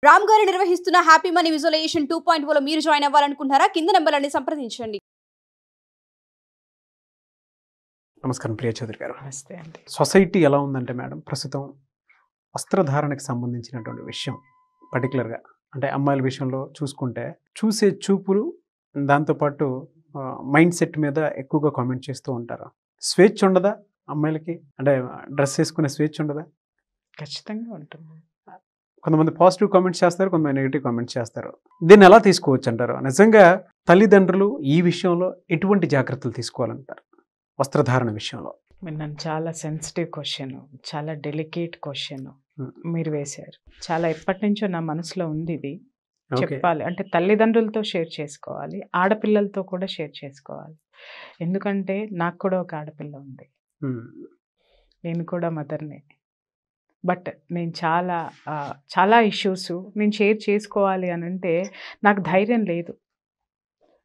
రామ్ గారు నిర్వహిస్తున్న happy money visualisation 2.0 లో మీరు జాయిన్ అవ్వాలనుకుంటున్నారా? కింద నంబర్లని సంప్రదించండి. నమస్కారం ప్రియ చౌదరి గారు. నమస్తే అండి. సొసైటీ ఎలా ఉందంటే మేడం ప్రస్తుతం వస్త్రధారణకు సంబంధించినటువంటి విషయం పర్టికులర్గా అంటే అమ్మాయిల విషయంలో చూసుకుంటే చూసే చూపులు దాంతోపాటు మైండ్ సెట్ మీద ఎక్కువగా కామెంట్ చేస్తూ ఉంటారు. స్వేచ్ఛ ఉండదా అమ్మాయిలకి? అంటే డ్రెస్ వేసుకునే స్వేచ్ఛ ఉండదా? ఖచ్చితంగా ఉంటుంది. కొంతమంది పాజిటివ్ కామెంట్స్ చేస్తారు, కొంతమంది నెగిటివ్ కామెంట్స్ చేస్తారు. దీన్ని ఎలా తీసుకోవచ్చు అంటారు? నిజంగా తల్లిదండ్రులు ఈ విషయంలో ఎటువంటి జాగ్రత్తలు తీసుకోవాలంటారు వస్త్రధారణ విషయంలో? మీరు నన్ను చాలా సెన్సిటివ్ క్వశ్చన్, చాలా డెలికేట్ క్వశ్చన్ మీరు వేశారు. చాలా ఎప్పటి నుంచో నా మనసులో ఉంది ఇది. చెప్పాలి అంటే తల్లిదండ్రులతో షేర్ చేసుకోవాలి, ఆడపిల్లలతో కూడా షేర్ చేసుకోవాలి. ఎందుకంటే నాకు కూడా ఒక ఆడపిల్ల ఉంది, నేను కూడా మదర్నే. బట్ నేను చాలా ఇష్యూస్ నేను షేర్ చేసుకోవాలి అని అంటే నాకు ధైర్యం లేదు.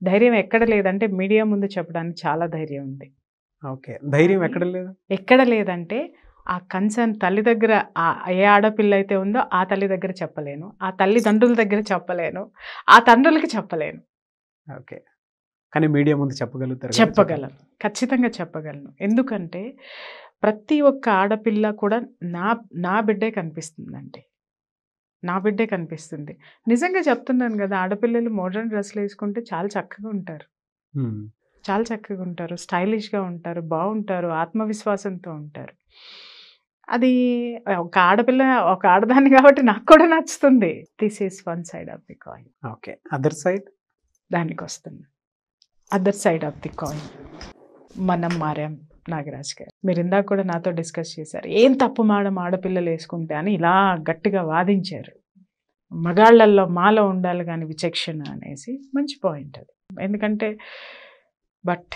ధైర్యం ఎక్కడ లేదంటే మీడియా ముందు చెప్పడానికి చాలా ధైర్యం ఉంది. ఓకే, ధైర్యం ఎక్కడ లేదు? ఎక్కడ లేదంటే ఆ కన్సర్న్ తల్లి దగ్గర ఏ ఆడపిల్ల అయితే ఉందో ఆ తల్లి దగ్గర చెప్పలేను, ఆ తల్లిదండ్రుల దగ్గర చెప్పలేను, ఆ తండ్రులకి చెప్పలేను. ఓకే, కానీ మీడియా ముందు చెప్పగలుగుతారు? చెప్పగలను, ఖచ్చితంగా చెప్పగలను. ఎందుకంటే ప్రతి ఒక్క ఆడపిల్ల కూడా నా బిడ్డే కనిపిస్తుందండి, నా బిడ్డే కనిపిస్తుంది. నిజంగా చెప్తున్నాను కదా, ఆడపిల్లలు మోడర్న్ డ్రెస్సులు వేసుకుంటే చాలా చక్కగా ఉంటారు, చాలా చక్కగా ఉంటారు, స్టైలిష్గా ఉంటారు, బాగుంటారు, ఆత్మవిశ్వాసంతో ఉంటారు. అది ఒక ఆడపిల్ల, ఒక ఆడదాన్ని కాబట్టి నాకు కూడా నచ్చుతుంది. This is one side of the coin. Okay, other side దానికి వస్తుంది. Other side of the coin మనం మారాం. నాగరాజ్ గారు, మీరు ఇందాక కూడా నాతో డిస్కస్ చేశారు, ఏం తప్పు మేడం ఆడపిల్లలు వేసుకుంటే అని ఇలా గట్టిగా వాదించారు. మగాళ్ళల్లో మాలో ఉండాలి కానీ విచక్షణ అనేసి. మంచి పాయింట్ అది. ఎందుకంటే బట్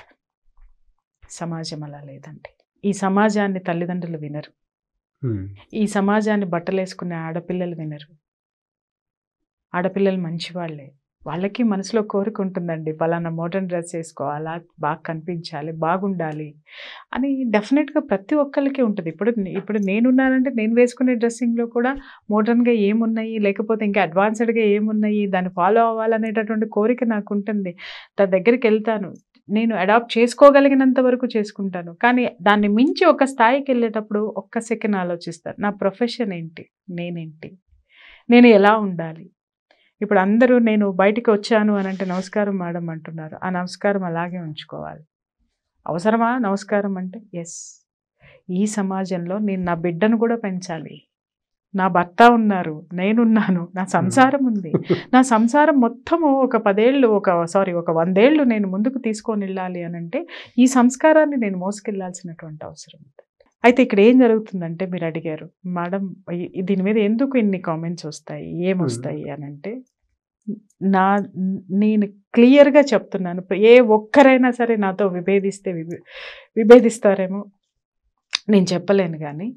సమాజం అలా లేదండి. ఈ సమాజాన్ని తల్లిదండ్రులు వినరు, ఈ సమాజాన్ని బట్టలు వేసుకునే ఆడపిల్లలు వినరు. ఆడపిల్లలు మంచివాళ్ళే, వాళ్ళకి మనసులో కోరిక ఉంటుందండి, పలానా మోడర్న్ డ్రెస్ వేసుకోవాలా, బాగా కనిపించాలి, బాగుండాలి అని డెఫినెట్గా ప్రతి ఒక్కరికి ఉంటుంది. ఇప్పుడు నేనున్నానంటే నేను వేసుకునే డ్రెస్సింగ్లో కూడా మోడర్న్గా ఏమున్నాయి, లేకపోతే ఇంకా అడ్వాన్స్డ్గా ఏమున్నాయి, దాన్ని ఫాలో అవ్వాలనేటటువంటి కోరిక నాకు ఉంటుంది. దాని దగ్గరికి వెళ్తాను, నేను అడాప్ట్ చేసుకోగలిగినంత వరకు చేసుకుంటాను. కానీ దాన్ని మించి ఒక స్థాయికి వెళ్ళేటప్పుడు ఒక్క సెకండ్ ఆలోచిస్తాను, నా ప్రొఫెషన్ ఏంటి, నేనేంటి, నేను ఎలా ఉండాలి. ఇప్పుడు అందరూ నేను బయటికి వచ్చాను అని అంటే నమస్కారం మేడం అంటున్నారు, ఆ నమస్కారం అలాగే ఉంచుకోవాలి. అవసరమా నమస్కారం అంటే? ఎస్. ఈ సమాజంలో నేను నా బిడ్డను కూడా పెంచాలి, నా భర్త ఉన్నారు, నేనున్నాను, నా సంసారం ఉంది. నా సంసారం మొత్తము ఒక 100 ఏళ్ళు ఒక 100 ఏళ్ళు నేను ముందుకు తీసుకొని వెళ్ళాలి అని అంటే ఈ సంస్కారాన్ని నేను మోసుకెళ్లాల్సినటువంటి అవసరం ఉంది. అయితే ఇక్కడ ఏం జరుగుతుందంటే, మీరు అడిగారు మేడం దీని మీద ఎందుకు ఇన్ని కామెంట్స్ వస్తాయి, ఏమొస్తాయి అని అంటే, నేను క్లియర్గా చెప్తున్నాను, ఏ ఒక్కరైనా సరే నాతో విభేదిస్తారేమో నేను చెప్పలేను. కానీ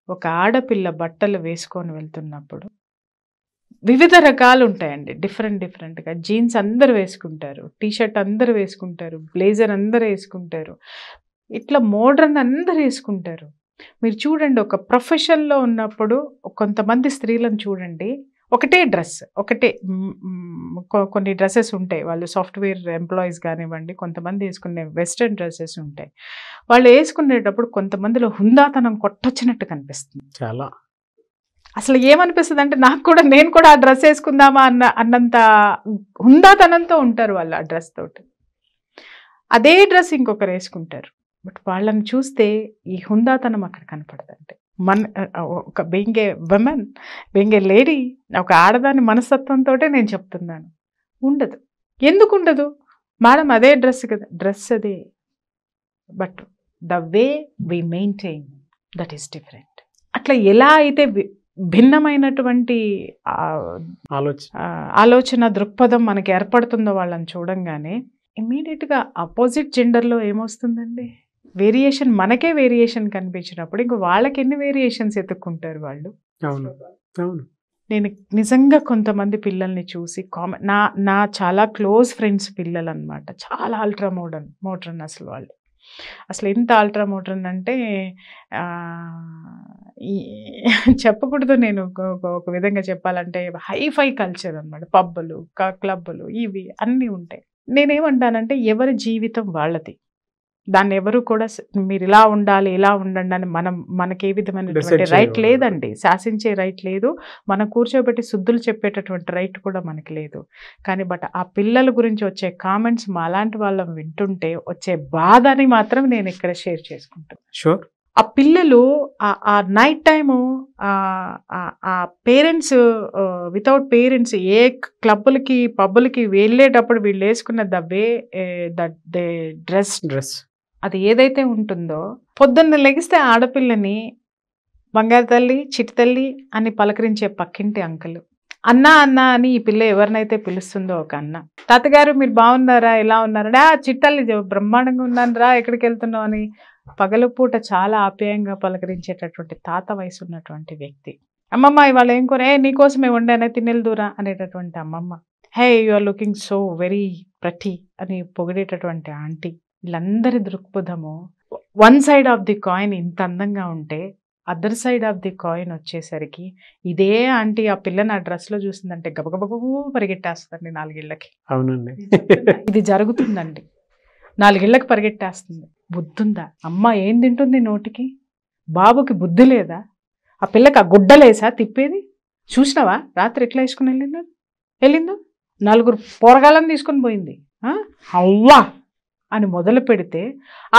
ఒక ఆడపిల్ల బట్టలు వేసుకొని వెళ్తున్నప్పుడు వివిధ రకాలు ఉంటాయండి, డిఫరెంట్గా. జీన్స్ అందరు వేసుకుంటారు, టీషర్ట్ అందరు వేసుకుంటారు, బ్లేజర్ అందరు వేసుకుంటారు, ఇట్లా మోడ్రన్ అందరు వేసుకుంటారు. మీరు చూడండి, ఒక ప్రొఫెషన్లో ఉన్నప్పుడు కొంతమంది స్త్రీలను చూడండి, ఒకటే డ్రెస్, కొన్ని డ్రెస్సెస్ ఉంటాయి, వాళ్ళు సాఫ్ట్వేర్ ఎంప్లాయీస్ కానివ్వండి, కొంతమంది వేసుకునే వెస్ట్రన్ డ్రెస్సెస్ ఉంటాయి. వాళ్ళు వేసుకునేటప్పుడు కొంతమందిలో హుందాతనం కొట్టొచ్చినట్టు కనిపిస్తుంది. చాలా అసలు ఏమనిపిస్తుంది అంటే, నేను కూడా ఆ డ్రెస్ వేసుకుందామా అన్నంత హుందాతనంతో ఉంటారు వాళ్ళు ఆ డ్రెస్ తోటి. అదే డ్రెస్ ఇంకొకరు వేసుకుంటారు, బట్ వాళ్ళని చూస్తే ఈ హుందాతనం అక్కడ కనపడదండి. ఒక being a women, being a lady, ఒక ఆడదాని మనస్తత్వంతో నేను చెప్తున్నాను, ఉండదు. ఎందుకు ఉండదు మేడం? అదే డ్రెస్ కదా, డ్రెస్ అదే, but the way we maintain that is different. అట్లా ఎలా అయితే భిన్నమైనటువంటి ఆలోచన దృక్పథం మనకి ఏర్పడుతుందో వాళ్ళని చూడంగానే ఇమ్మీడియట్గా ఆపోజిట్ జెండర్లో ఏమొస్తుందండి, వేరియేషన్. మనకే వేరియేషన్ కనిపించినప్పుడు ఇంక వాళ్ళకి ఎన్ని వేరియేషన్స్ ఎత్తుక్కుంటారు వాళ్ళు. నేను నిజంగా కొంతమంది పిల్లల్ని చూసి నా చాలా క్లోజ్ ఫ్రెండ్స్ పిల్లలు అనమాట, చాలా అల్ట్రా మోడర్న్ అసలు వాళ్ళు. అసలు ఎంత అల్ట్రా మోడర్న్ అంటే ఈ చెప్పకూడదు, నేను ఒక విధంగా చెప్పాలంటే హైఫై కల్చర్ అనమాట. పబ్బులు, క్లబ్బులు ఇవి అన్నీ ఉంటాయి. నేనేమంటానంటే ఎవరి జీవితం వాళ్ళది. దాన్ని ఎవరు కూడా మీరు ఇలా ఉండాలి, ఇలా ఉండండి అని మనకి ఏ విధమైనటువంటి రైట్ లేదండి. శాసించే రైట్ లేదు, మనం కూర్చోబెట్టి శుద్ధులు చెప్పేటటువంటి రైట్ కూడా మనకి లేదు. కానీ బట్ ఆ పిల్లల గురించి వచ్చే కామెంట్స్ అలాంటి వాళ్ళని వింటుంటే వచ్చే బాధని మాత్రం నేను ఇక్కడ షేర్ చేసుకుంటాను. షూర్. ఆ పిల్లలు ఆ నైట్ టైము ఆ పేరెంట్స్ వితౌట్ పేరెంట్స్ ఏ క్లబ్బులకి పబ్బులకి వెళ్ళేటప్పుడు వీళ్ళు వేసుకున్న ద వే దే డ్రెస్ అది ఏదైతే ఉంటుందో, పొద్దున్న లెగిస్తే ఆడపిల్లని బంగారు తల్లి, చిట్టి తల్లి అని పలకరించే పక్కింటి అంకులు, అన్న అన్న అని ఈ పిల్ల ఎవరినైతే పిలుస్తుందో ఒక అన్న, తాతగారు మీరు బాగున్నారా, ఎలా ఉన్నారా, చిట్టల్లి బ్రహ్మాండంగా ఉన్నాను రా, ఎక్కడికి వెళ్తున్నావు అని పగలపూట చాలా ఆప్యాయంగా పలకరించేటటువంటి తాత వయసు ఉన్నటువంటి వ్యక్తి. అమ్మమ్మ ఇవాళ ఏం కూర, నీకోసమే వండానే తినెళ్దురా అనేటటువంటి అమ్మమ్మ, hey you are looking so very pretty అని పొగిడేటటువంటి ఆంటీ. వీళ్ళందరి దృక్పథము one side of the coin ఇంత అందంగా ఉంటే other side of the coin వచ్చేసరికి ఇదే ఆంటీ ఆ పిల్లని ఆ డ్రెస్లో చూసిందంటే గబగబగబూ పరిగెట్టేస్తుంది 4 ఏళ్ళకి. అవునండి, ఇది జరుగుతుందండి. 4 ఏళ్ళకి పరిగెట్టేస్తుంది. బుద్ధుందా అమ్మ? ఏం తింటుంది నోటికి? బాబుకి బుద్ధి లేదా? ఆ పిల్లకి ఆ గుడ్డలేసా తిప్పేది? చూసినావా రాత్రి ఎట్లా వేసుకుని వెళ్ళిందో? 4 పోరగాళ్ళని తీసుకొని పోయింది. అవ్వా అని మొదలు పెడితే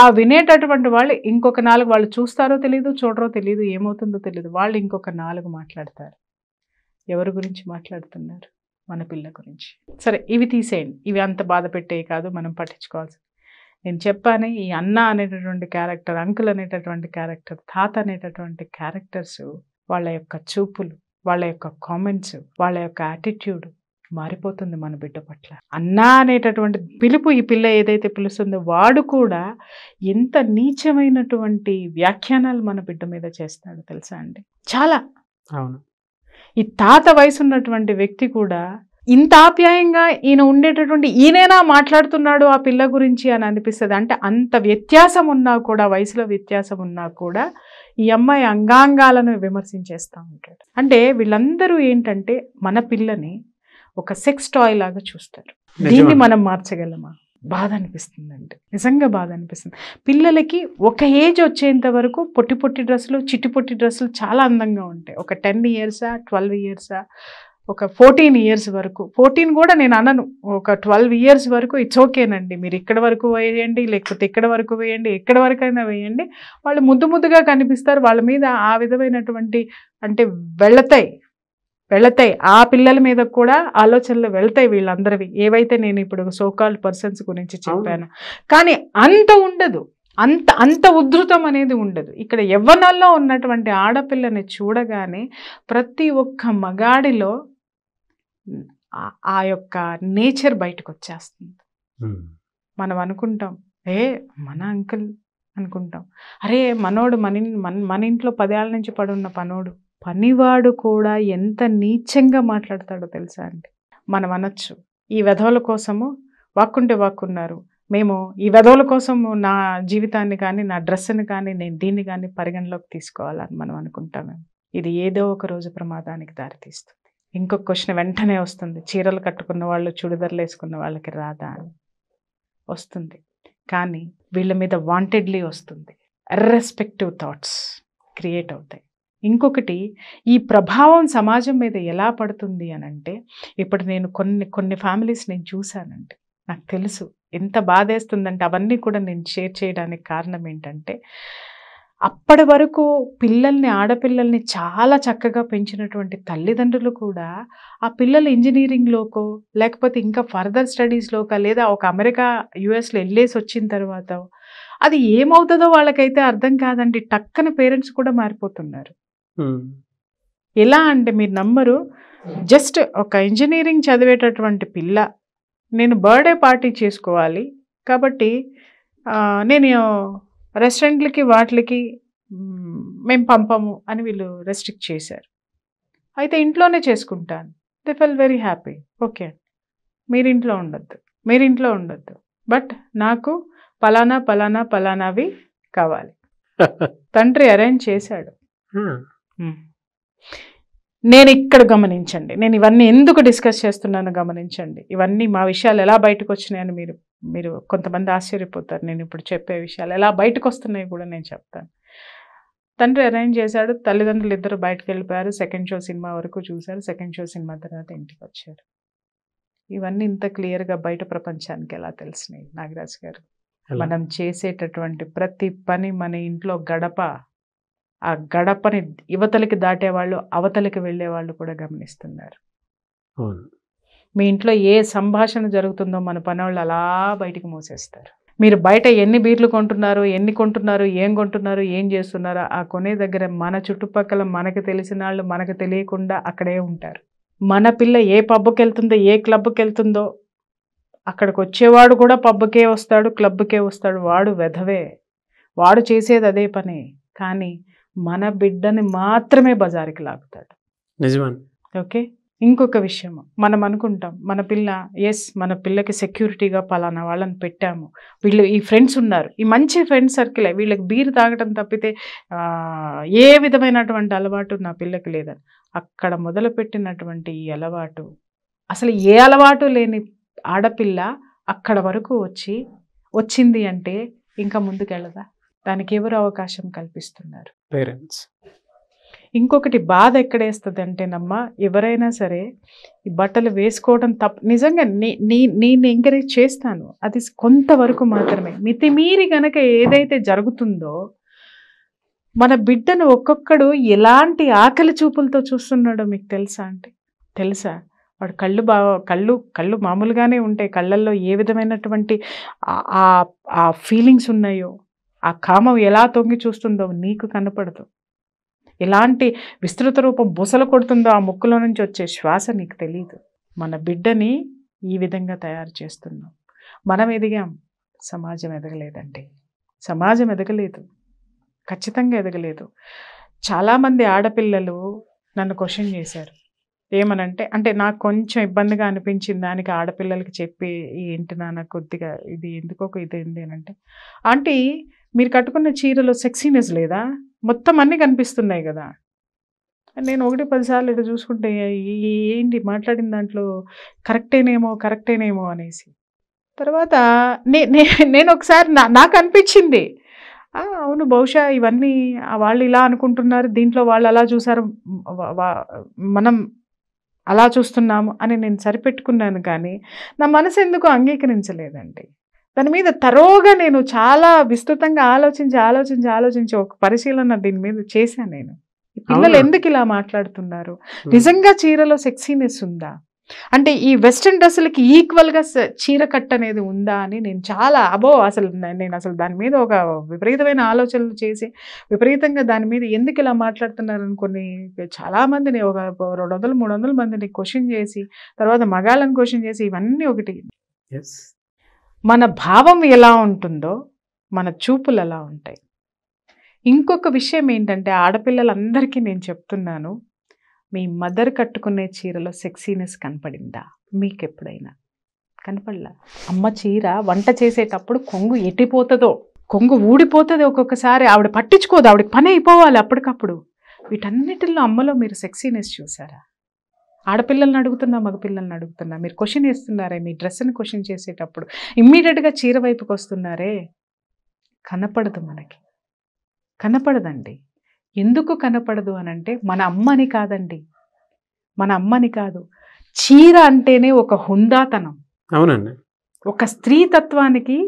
ఆ వినేటటువంటి వాళ్ళు ఇంకొక 4 వాళ్ళు చూస్తారో తెలియదు, చూడరో తెలియదు, ఏమవుతుందో తెలియదు, వాళ్ళు ఇంకొక 4 మాట్లాడతారు. ఎవరి గురించి మాట్లాడుతున్నారు? మన పిల్ల గురించి. సరే ఇవి తీసేయండి, ఇవి అంత బాధ పెట్టేవి కాదు, మనం పట్టించుకోవాల్సి. నేను చెప్పాను ఈ అన్న అనేటటువంటి క్యారెక్టర్, అంకుల్ అనేటటువంటి క్యారెక్టర్, తాత అనేటటువంటి క్యారెక్టర్స్, వాళ్ళ యొక్క చూపులు, వాళ్ళ యొక్క కామెంట్స్, వాళ్ళ యొక్క యాటిట్యూడ్ మారిపోతుంది మన బిడ్డ పట్ల. అన్నా అనేటటువంటి పిలుపు ఈ పిల్ల ఏదైతే పిలుస్తుందో వాడు కూడా ఎంత నీచమైనటువంటి వ్యాఖ్యానాలు మన బిడ్డ మీద చేస్తాడు తెలుసా అండి? చాలా. అవును. ఈ తాత వయసు ఉన్నటువంటి వ్యక్తి కూడా ఇంత ఆప్యాయంగా ఈయన ఉండేటటువంటి ఈయనైనా మాట్లాడుతున్నాడు ఆ పిల్ల గురించి అని అనిపిస్తుంది. అంటే అంత వ్యత్యాసం ఉన్నా కూడా, వయసులో వ్యత్యాసం ఉన్నా కూడా ఈ అమ్మాయి అంగాంగాలను విమర్శించేస్తూ ఉంటాడు. అంటే వీళ్ళందరూ ఏంటంటే మన పిల్లని ఒక సెక్స్ టాయ్ లాగా చూస్తారు. దీన్ని మనం మార్చగలమా? బాధ అనిపిస్తుందండి, నిజంగా బాధ అనిపిస్తుంది. పిల్లలకి ఒక ఏజ్ వచ్చేంత వరకు పొట్టి పొట్టి డ్రెస్సులు, చిట్టి పొట్టి డ్రెస్సులు చాలా అందంగా ఉంటాయి. ఒక 10 ఇయర్సా 12 ఇయర్సా ఒక 14 ఇయర్స్ వరకు, 14 కూడా నేను అనను, ఒక 12 ఇయర్స్ వరకు ఇట్స్ ఓకేనండి. మీరు ఇక్కడ వరకు వేయండి, లేకపోతే ఇక్కడ వరకు వేయండి, ఎక్కడ వరకైనా వేయండి. వాళ్ళు ముద్దు ముద్దుగా కనిపిస్తారు. వాళ్ళ మీద ఆ విధమైనటువంటి అంటే వెళతాయి. ఆ పిల్లల మీద కూడా ఆలోచనలు వెళ్తాయి వీళ్ళందరివి, ఏవైతే నేను ఇప్పుడు సోకాల్డ్ పర్సన్స్ గురించి చెప్పాను. కానీ అంత ఉండదు, అంత ఉద్ధృతం అనేది ఉండదు. ఇక్కడ యవ్వనాల్లో ఉన్నటువంటి ఆడపిల్లని చూడగానే ప్రతి ఒక్క మగాడిలో ఆ యొక్క నేచర్ బయటకు వచ్చేస్తుంది. మనం అనుకుంటాం మన అంకుల్ అనుకుంటాం, అరే మనోడు మన ఇంట్లో 10 ఏళ్ళ నుంచి పడున్న పనివాడు కూడా ఎంత నీచంగా మాట్లాడతాడో తెలుసా అండి? మనం అనొచ్చు ఈ వెధవల కోసము వాక్కుంటే వాక్కున్నారు, మేము ఈ వెధవల కోసము నా జీవితాన్ని కానీ నా డ్రెస్ని కానీ నేను దీన్ని కానీ పరిగణలోకి తీసుకోవాలని మనం అనుకుంటామేమో. ఇది ఏదో ఒక రోజు ప్రమాదానికి దారితీస్తుంది. ఇంకొక క్వశ్చన్ వెంటనే వస్తుంది, చీరలు కట్టుకున్న వాళ్ళు చుడిదార్లు వేసుకున్న వాళ్ళకి రాదా అని వస్తుంది. కానీ వీళ్ళ మీద వాంటెడ్లీ వస్తుంది. ఇర్రెస్పెక్టివ్ థాట్స్ క్రియేట్ అవుతాయి. ఇంకొకటి, ఈ ప్రభావం సమాజం మీద ఎలా పడుతుంది అని అంటే, ఇప్పుడు నేను కొన్ని ఫ్యామిలీస్ నేను చూశానండి, నాకు తెలుసు ఎంత బాధేస్తుందంటే. అవన్నీ కూడా నేను షేర్ చేయడానికి కారణం ఏంటంటే, అప్పటి వరకు ఆడపిల్లల్ని చాలా చక్కగా పెంచినటువంటి తల్లిదండ్రులు కూడా ఆ పిల్లలు ఇంజనీరింగ్లోకో లేకపోతే ఇంకా ఫర్దర్ స్టడీస్లోకా లేదా ఒక అమెరికా యుఎస్లో వెళ్ళేసి వచ్చిన తర్వాత అది ఏమవుతుందో వాళ్ళకైతే అర్థం కాదండి. టక్కన పేరెంట్స్ కూడా మారిపోతున్నారు. ఎలా అంటే మీరు నమ్మరు, జస్ట్ ఒక ఇంజనీరింగ్ చదివేటటువంటి పిల్ల నేను బర్త్డే పార్టీ చేసుకోవాలి కాబట్టి నేను రెస్టారెంట్లకి వాటికి మేము పంపము అని వీళ్ళు రెస్ట్రిక్ట్ చేశారు. అయితే ఇంట్లోనే చేసుకుంటాను. They felt very happy. Okay, మీరు ఇంట్లో ఉండొద్దు, బట్ నాకు పలానా పలానా పలానావి కావాలి. తండ్రి అరేంజ్ చేశాడు. నేను ఇక్కడ గమనించండి, నేను ఇవన్నీ ఎందుకు డిస్కస్ చేస్తున్నానో గమనించండి. ఇవన్నీ మా విషయాలు ఎలా బయటకు వచ్చినాయని మీరు కొంతమంది ఆశ్చర్యపోతారు. నేను ఇప్పుడు చెప్పే విషయాలు ఎలా బయటకు వస్తున్నాయి కూడా నేను చెప్తాను. తండ్రి అరేంజ్ చేశాడు, తల్లిదండ్రులు ఇద్దరు బయటకు వెళ్ళిపోయారు. సెకండ్ షో సినిమా వరకు చూశారు. సెకండ్ షో సినిమా తర్వాత ఇంటికి వచ్చారు. ఇవన్నీ ఇంత క్లియర్గా బయట ప్రపంచానికి ఎలా తెలిసినాయి నాగరాజు గారు? మనం చేసేటటువంటి ప్రతి పని మన ఇంట్లో గడప, ఆ గడపని యువతలకి దాటేవాళ్ళు, అవతలకి వెళ్ళేవాళ్ళు కూడా గమనిస్తున్నారు. మీ ఇంట్లో ఏ సంభాషణ జరుగుతుందో మన పనవాళ్ళు అలా బయటికి మోసేస్తారు. మీరు బయట ఎన్ని బీర్లు కొంటున్నారు, ఎన్ని కొంటున్నారు, ఏం కొంటున్నారు, ఏం చేస్తున్నారో ఆ కొనే దగ్గర మన చుట్టుపక్కల మనకు తెలిసిన వాళ్ళు మనకు తెలియకుండా అక్కడే ఉంటారు. మన పిల్ల ఏ పబ్కి వెళ్తుందో, ఏ క్లబ్కి వెళ్తుందో, అక్కడికి వచ్చేవాడు కూడా పబ్కే వస్తాడు, క్లబ్కే వస్తాడు. వాడు వెధవే, వాడు చేసేది అదే పని. కానీ మన బిడ్డని మాత్రమే బజారుకి లాగుతాడు. నిజమని. ఓకే, ఇంకొక విషయం, మనం అనుకుంటాం మన పిల్ల, మన పిల్లకి సెక్యూరిటీగా పలానా వాళ్ళని పెట్టాము, వీళ్ళు ఈ ఫ్రెండ్స్ ఉన్నారు, ఈ మంచి ఫ్రెండ్ సర్కిలే, వీళ్ళకి బీరు తాగటం తప్పితే ఏ విధమైనటువంటి అలవాటు నా పిల్లకి లేదని అక్కడ మొదలుపెట్టినటువంటి ఈ అలవాటు, అసలు ఏ అలవాటు లేని ఆడపిల్ల అక్కడ వరకు వచ్చింది అంటే ఇంకా ముందుకెళ్ళదా? దానికి ఎవరు అవకాశం కల్పిస్తున్నారు? పేరెంట్స్. ఇంకొకటి బాధ ఎక్కడేస్తుంది అంటేనమ్మా, ఎవరైనా సరే ఈ బట్టలు వేసుకోవడం నిజంగా నేను ఎంకరేజ్ చేస్తాను, అది కొంతవరకు మాత్రమే. మితిమీరి గనక ఏదైతే జరుగుతుందో, మన బిడ్డను ఒక్కొక్కడు ఎలాంటి ఆకలి చూపులతో చూస్తున్నాడో మీకు తెలుసా? తెలుసా? వాడు కళ్ళు మామూలుగానే ఉంటాయి, కళ్ళల్లో ఏ విధమైనటువంటి ఆ ఫీలింగ్స్ ఉన్నాయో, ఆ కామం ఎలా తొంగి చూస్తుందో నీకు కనపడదు. ఎలాంటి విస్తృత రూపం బుసలు కొడుతుందో ఆ ముక్కులో నుంచి వచ్చే శ్వాస నీకు తెలియదు. మన బిడ్డని ఈ విధంగా తయారు చేస్తున్నాం. మనం ఎదిగాం, సమాజం ఎదగలేదండి. సమాజం ఎదగలేదు, ఖచ్చితంగా ఎదగలేదు. చాలామంది ఆడపిల్లలు నన్ను క్వశ్చన్ చేశారు. ఏమనంటే, అంటే నాకు కొంచెం ఇబ్బందిగా అనిపించింది దానికి ఆడపిల్లలకి చెప్పి, ఏంటి నాన్న కొద్దిగా ఇది ఎందుకో ఇది ఏంటి అని అంటే, ఆంటీ మీరు కట్టుకున్న చీరలో సెక్సీనెస్ లేదా? మొత్తం అన్నీ కనిపిస్తున్నాయి కదా. నేను 1-10 సార్లు ఇటు చూసుకుంటే ఏంటి మాట్లాడిన దాంట్లో కరెక్టేనేమో అనేసి. తర్వాత నేను ఒకసారి నాకు అనిపించింది, అవును బహుశా ఇవన్నీ వాళ్ళు ఇలా అనుకుంటున్నారు, దీంట్లో వాళ్ళు అలా చూసారు, మనం అలా చూస్తున్నాము అని నేను సరిపెట్టుకున్నాను. కానీ నా మనసు ఎందుకు అంగీకరించలేదండి. దాని మీద తరోగా నేను చాలా విస్తృతంగా ఆలోచించి ఒక పరిశీలన దీని మీద చేశాను. నేను పిల్లలు ఎందుకు ఇలా మాట్లాడుతున్నారు, నిజంగా చీరలో సెక్సీనెస్ ఉందా, అంటే ఈ వెస్ట్రన్ డ్రెస్సులకి ఈక్వల్గా చీర కట్ అనేది ఉందా అని నేను చాలా నేను అసలు దాని మీద ఒక విపరీతమైన ఆలోచనలు చేసి, విపరీతంగా దాని మీద ఎందుకు ఇలా మాట్లాడుతున్నారు అనుకుని చాలామందిని, ఒక 200-300 మందిని క్వశ్చన్ చేసి, తర్వాత మగాళ్ళని క్వశ్చన్ చేసి, ఇవన్నీ ఒకటి. మన భావం ఎలా ఉంటుందో మన చూపులు ఎలా ఉంటాయి. ఇంకొక విషయం ఏంటంటే, ఆడపిల్లలందరికీ నేను చెప్తున్నాను, మీ మదర్ కట్టుకునే చీరలో సెక్సీనెస్ కనపడిందా మీకు ఎప్పుడైనా? కనపడలా. అమ్మ చీర వంట చేసేటప్పుడు కొంగు ఎట్టిపోతుందో, కొంగు ఊడిపోతుంది ఒక్కొక్కసారి, ఆవిడ పట్టించుకోదు, ఆవిడకి పని అయిపోవాలి అప్పటికప్పుడు. వీటన్నిటిలో అమ్మలో మీరు సెక్సీనెస్ చూసారా? ఆడపిల్లల్ని అడుగుతున్నా, మగపిల్లల్ని అడుగుతున్నా, మీరు క్వశ్చన్ వేస్తున్నారే, మీ డ్రెస్ని క్వశ్చన్ చేసేటప్పుడు ఇమ్మీడియట్గా చీర వైపుకి వస్తున్నారే, కనపడదు, మనకి కనపడదండి. ఎందుకు కనపడదు అనంటే, మన అమ్మని కాదండి, మన అమ్మని కాదు, చీర అంటేనే ఒక హుందాతనం. అవునండి. ఒక స్త్రీతత్వానికి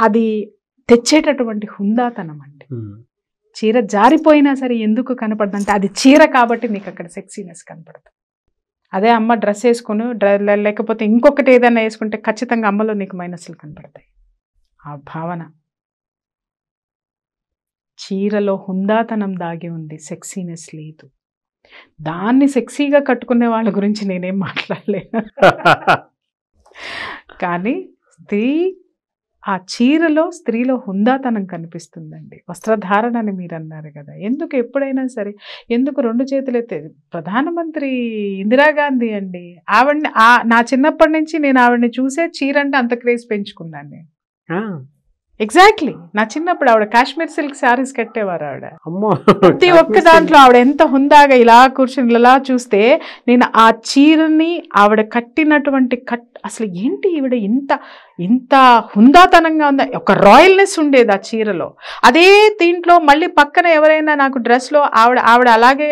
అది తెచ్చేటటువంటి హుందాతనం అండి. చీర జారిపోయినా సరే ఎందుకు కనపడదు అంటే, అది చీర కాబట్టి నీకు అక్కడ సెక్సీనెస్ కనపడదు. అదే అమ్మ డ్రెస్ వేసుకుని లేకపోతే ఇంకొకటి ఏదైనా వేసుకుంటే ఖచ్చితంగా అమ్మలో నీకు మైనస్లు కనపడతాయి. ఆ భావన, చీరలో హుందాతనం దాగి ఉంది, సెక్సీనెస్ లేదు. దాన్ని సెక్సీగా కట్టుకునే వాళ్ళ గురించి నేనేం మాట్లాడలేను. కానీ ఆ చీరలో స్త్రీలో హుందాతనం కనిపిస్తుందండి. వస్త్రధారణ అని మీరు అన్నారు కదా, ఎందుకు ఎప్పుడైనా సరే ఎందుకు 2 చేతులు ఎత్తేది? ప్రధానమంత్రి ఇందిరాగాంధీ అండి, ఆవిడని నా చిన్నప్పటి నుంచి నేను ఆవిడని చూసే చీర అంటే అంత క్రేజ్ పెంచుకున్నాను నేను. ఎగ్జాక్ట్లీ. నా చిన్నప్పుడు ఆవిడ కాశ్మీర్ సిల్క్ శారీస్ కట్టేవారు ఆవిడ. అమ్మో, ప్రతి ఒక్క దాంట్లో ఆవిడ ఎంత హుందాగా ఇలా కూర్చుని ఇలా చూస్తే నేను ఆ చీరని ఆవిడ కట్టినటువంటి అసలు ఏంటి ఈవిడ ఇంత ఇంత హుందాతనంగా ఉందా, ఒక రాయల్నెస్ ఉండేది ఆ చీరలో. అదే దీంట్లో మళ్ళీ పక్కన ఎవరైనా నాకు డ్రెస్లో ఆవిడ అలాగే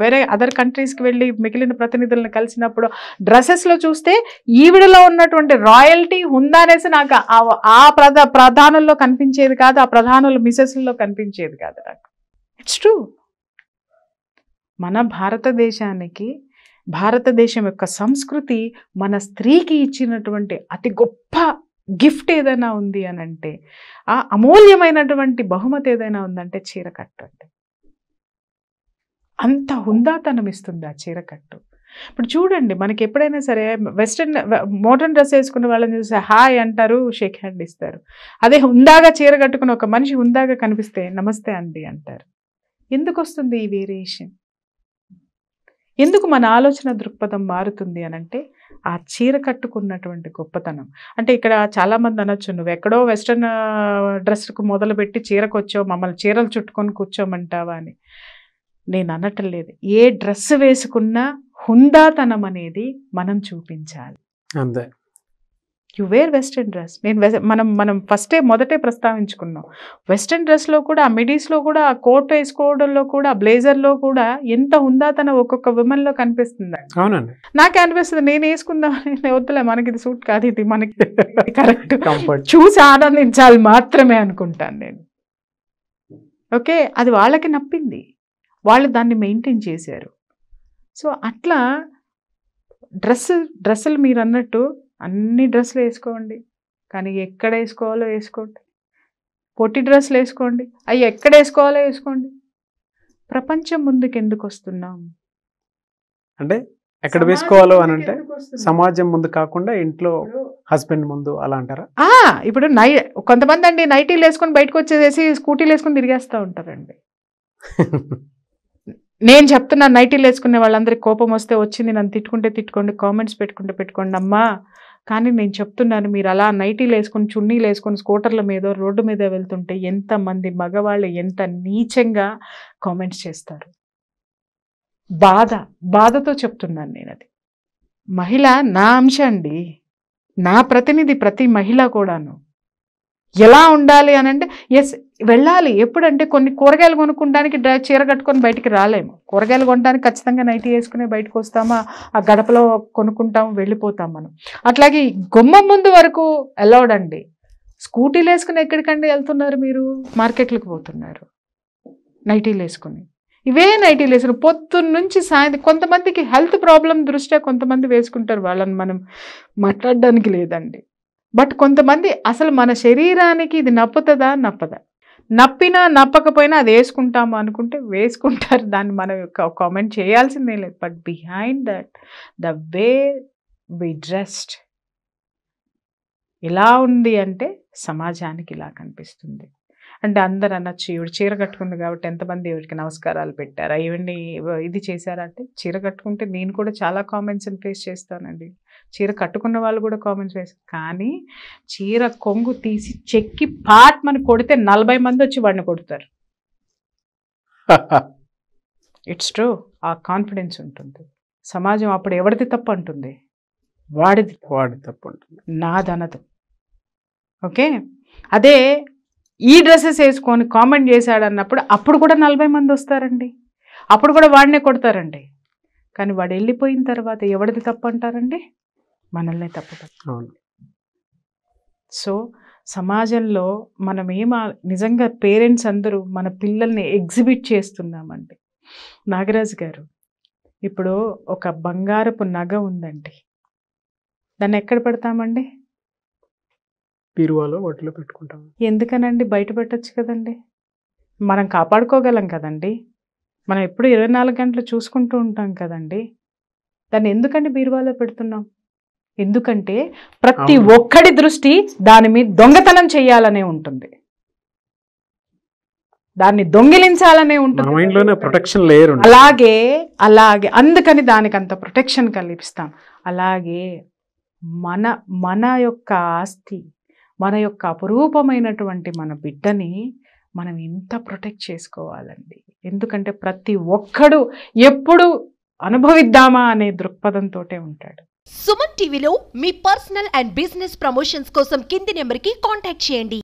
వేరే అదర్ కంట్రీస్కి వెళ్ళి మిగిలిన ప్రతినిధులను కలిసినప్పుడు డ్రెస్సెస్లో చూస్తే ఈవిడలో ఉన్నటువంటి రాయల్టీ హుందానేసి నాకు ఆ ప్రధానంలో కనిపించేది కాదు, ఆ ప్రధానుల మిసెస్లో కనిపించేది కాదు నాకు. It's true. మన భారతదేశం యొక్క సంస్కృతి మన స్త్రీకి ఇచ్చినటువంటి అతి గొప్ప గిఫ్ట్ ఏదైనా ఉంది అని అంటే, ఆ అమూల్యమైనటువంటి బహుమతి ఏదైనా ఉందంటే చీరకట్టు అండి. అంత హుందాతనం ఇస్తుంది ఆ చీరకట్టు. ఇప్పుడు చూడండి, మనకి ఎప్పుడైనా సరే వెస్ట్రన్ మోడర్న్ డ్రెస్ వేసుకున్న వాళ్ళని చూసి హాయ్ అంటారు, షేక్ హ్యాండ్ ఇస్తారు. అదే హుందాగా చీర కట్టుకుని ఒక మనిషి హుందాగా కనిపిస్తే నమస్తే అండి అంటారు. ఎందుకు వస్తుంది ఈ వేరియేషన్? ఎందుకు మన ఆలోచన దృక్పథం మారుతుంది అని అంటే ఆ చీర కట్టుకున్నటువంటి గొప్పతనం. అంటే ఇక్కడ చాలామంది అనొచ్చు, నువ్వు ఎక్కడో వెస్ట్రన్ డ్రెస్కు మొదలుపెట్టి చీరకు వచ్చావు, మమ్మల్ని చీరలు చుట్టుకొని కూర్చోమంటావా అని. నేను అనటం లేదు. ఏ డ్రెస్ వేసుకున్నా హుందాతనం అనేది మనం చూపించాలి. అంతే. You wear western dress. మనం మొదటే ప్రస్తావించుకున్నాం. వెస్ట్రన్ డ్రెస్లో కూడా, ఆ మిడీస్లో కూడా, ఆ కోట్ వేసుకోవడంలో కూడా, బ్లేజర్లో కూడా ఎంత హుందాతనం ఒక్కొక్క విమెన్లో కనిపిస్తుంది. అవునండి, నాకే అనిపిస్తుంది నేను వేసుకుందామని, వద్దులే మనకి ఇది సూట్ కాదు, ఇది మనకి కరెక్ట్, చూసి ఆనందించాలి మాత్రమే అనుకుంటాను నేను. ఓకే, అది వాళ్ళకి నప్పింది, వాళ్ళు దాన్ని మెయింటైన్ చేశారు. సో అట్లా డ్రెస్సులు మీరు అన్నట్టు అన్ని డ్రెస్సులు వేసుకోండి, కానీ ఎక్కడ వేసుకోవాలో వేసుకోండి. పొట్టి డ్రెస్సులు వేసుకోండి, అవి ఎక్కడ వేసుకోవాలో వేసుకోండి. ప్రపంచం ముందుకు ఎందుకు వస్తున్నాం అంటే ఎక్కడ వేసుకోవాలో అని అంటే సమాజం ముందు కాకుండా ఇంట్లో హస్బెండ్ ముందు అలా అంటారా? ఇప్పుడు కొంతమంది అండి నైటీలు వేసుకొని బయటకు వచ్చేసి స్కూటీలు వేసుకొని తిరిగేస్తూ ఉంటారండి. నేను చెప్తున్నా, నైటీలు వేసుకునే వాళ్ళందరికీ కోపం వస్తే వచ్చింది నన్ను తిట్టుకోండి, కామెంట్స్ పెట్టుకోండి అమ్మా. కానీ నేను చెప్తున్నాను, మీరు అలా నైటీలు వేసుకొని చున్నీలు వేసుకొని స్కూటర్ల మీద రోడ్డు మీద వెళ్తుంటే ఎంతమంది మగవాళ్ళు ఎంత నీచంగా కామెంట్స్ చేస్తారు. బాధతో చెప్తున్నాను నేను. అది మహిళ నా అంశ అండి, నా ప్రతినిధి ప్రతి మహిళ కూడాను. ఎలా ఉండాలి అని అంటే ఎస్ వెళ్ళాలి. ఎప్పుడంటే కొన్ని కూరగాయలు కొనుక్కోవడానికి చీర కట్టుకొని బయటికి రాలేము. కూరగాయలు కొనడానికి ఖచ్చితంగా నైటీ వేసుకునే బయటకు వస్తామా, ఆ గడపలో కొనుక్కుంటాము, వెళ్ళిపోతాం మనం. అట్లాగే గుమ్మం ముందు వరకు అలౌడ్ అండి. స్కూటీలు వేసుకుని ఎక్కడికండి వెళ్తున్నారు మీరు? మార్కెట్లకు పోతున్నారు నైటీలు వేసుకుని. ఇవే నైటీలు వేసుకుని పొద్దున్న నుంచి సాయంత్రం. కొంతమందికి హెల్త్ ప్రాబ్లం దృష్ట్యా కొంతమంది వేసుకుంటారు, వాళ్ళని మనం మాట్లాడడానికి లేదండి. బట్ కొంతమంది అసలు మన శరీరానికి ఇది నప్పదా, నప్పినా నప్పకపోయినా అది వేసుకుంటాము అనుకుంటే వేసుకుంటారు. దాన్ని మనం కామెంట్ చేయాల్సిందే లేదు. But behind that the way we dressed ఇలా ఉంది అంటే సమాజానికి ఇలా కనిపిస్తుంది. అంటే అందరు అనొచ్చు, ఈవిడ చీర కట్టుకుంది కాబట్టి ఎంతమంది ఈవిడికి నమస్కారాలు పెట్టారా, ఈవిడ్ని ఇది చేశారా అంటే, చీర కట్టుకుంటే నేను కూడా చాలా కామెంట్స్ని ఫేస్ చేస్తానండి. చీర కట్టుకున్న వాళ్ళు కూడా కామెంట్స్ వేస్తారు. కానీ చీర కొంగు తీసి చెక్కి పాట్మని కొడితే 40 మంది వచ్చి వాడిని కొడతారు. It's true. ఆ కాన్ఫిడెన్స్ ఉంటుంది. సమాజం అప్పుడు ఎవరిది తప్పు అంటుంది? వాడి తప్పు ఉంటుంది, నాదనదు. ఓకే, అదే ఈ డ్రెస్సెస్ వేసుకొని కామెంట్ చేశాడు అన్నప్పుడు అప్పుడు కూడా 40 మంది వస్తారండి, అప్పుడు కూడా వాడినే కొడతారండి. కానీ వాడు వెళ్ళిపోయిన తర్వాత ఎవరిది తప్పు అంటారండి? మనల్నే తప్పు. సో సమాజంలో మనం నిజంగా పేరెంట్స్ అందరూ మన పిల్లల్ని ఎగ్జిబిట్ చేస్తున్నామండి. నాగరాజు గారు, ఇప్పుడు ఒక బంగారపు నగ ఉందండి, దాన్ని ఎక్కడ పెడతామండి? పీరువాలో వాటిలో పెట్టుకుంటాం. ఎందుకనండి? బయట పెట్టచ్చు కదండి, మనం కాపాడుకోగలం కదండి. మనం ఎప్పుడు 24 గంటలు చూసుకుంటూ ఉంటాం కదండి. దాన్ని ఎందుకండి బీరువాలో పెడుతున్నాం? ఎందుకంటే ప్రతి ఒక్కడి దృష్టి దాని మీద దొంగతనం చేయాలనే ఉంటుంది, దాన్ని దొంగిలించాలనే ఉంటుంది. Protection layer. అలాగే అందుకని దానికి అంత ప్రొటెక్షన్ కల్పిస్తాం. అలాగే మన యొక్క ఆస్తి, మన యొక్క అపురూపమైనటువంటి మన బిడ్డని మనం ఎంత ప్రొటెక్ట్ చేసుకోవాలండి. ఎందుకంటే ప్రతి ఒక్కడు ఎప్పుడు అనుభవిద్దామా అనే దృక్పథంతో ఉంటాడు. సుమన్ టీవీలో మీ పర్సనల్ అండ్ బిజినెస్ ప్రమోషన్స్ కోసం కింది నెంబర్కి కాంటాక్ట్ చేయండి.